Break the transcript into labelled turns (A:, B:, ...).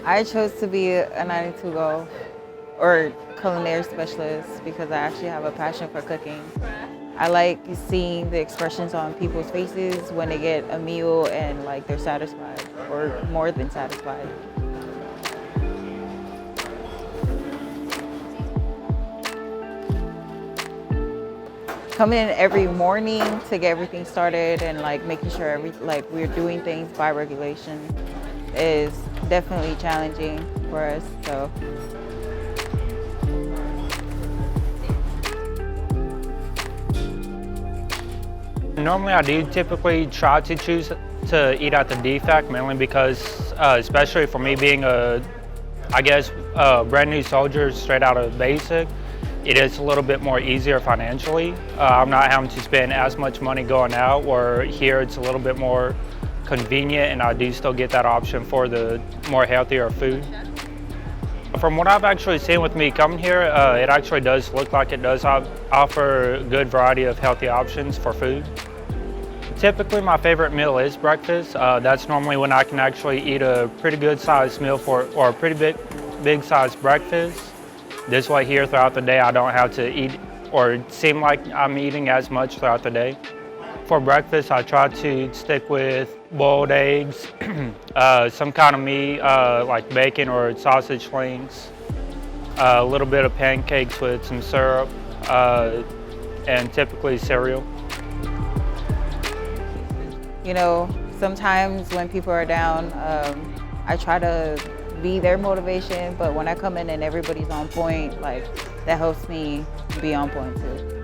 A: I chose to be a 92 Go or Culinary Specialist because I actually have a passion for cooking. I like seeing the expressions on people's faces when they get a meal and like they're satisfied or more than satisfied. Coming in every morning to get everything started and like making sure we're doing things by regulation is definitely challenging for us. So.
B: Normally I do typically try to choose to eat at the DFAC mainly because, especially for me being a brand new soldier straight out of basic, it is a little bit more easier financially. I'm not having to spend as much money going out, where here it's a little bit more convenient and I do still get that option for the more healthier food. From what I've actually seen with me coming here, it actually does look like it does offer a good variety of healthy options for food. Typically my favorite meal is breakfast. That's normally when I can actually eat a pretty good sized meal or a pretty big sized breakfast. This way here throughout the day I don't have to eat or seem like I'm eating as much throughout the day. For breakfast I try to stick with boiled eggs, some kind of meat like bacon or sausage links, a little bit of pancakes with some syrup, and typically cereal.
A: You know, sometimes when people are down, I try to be their motivation, but when I come in and everybody's on point, like that helps me be on point too.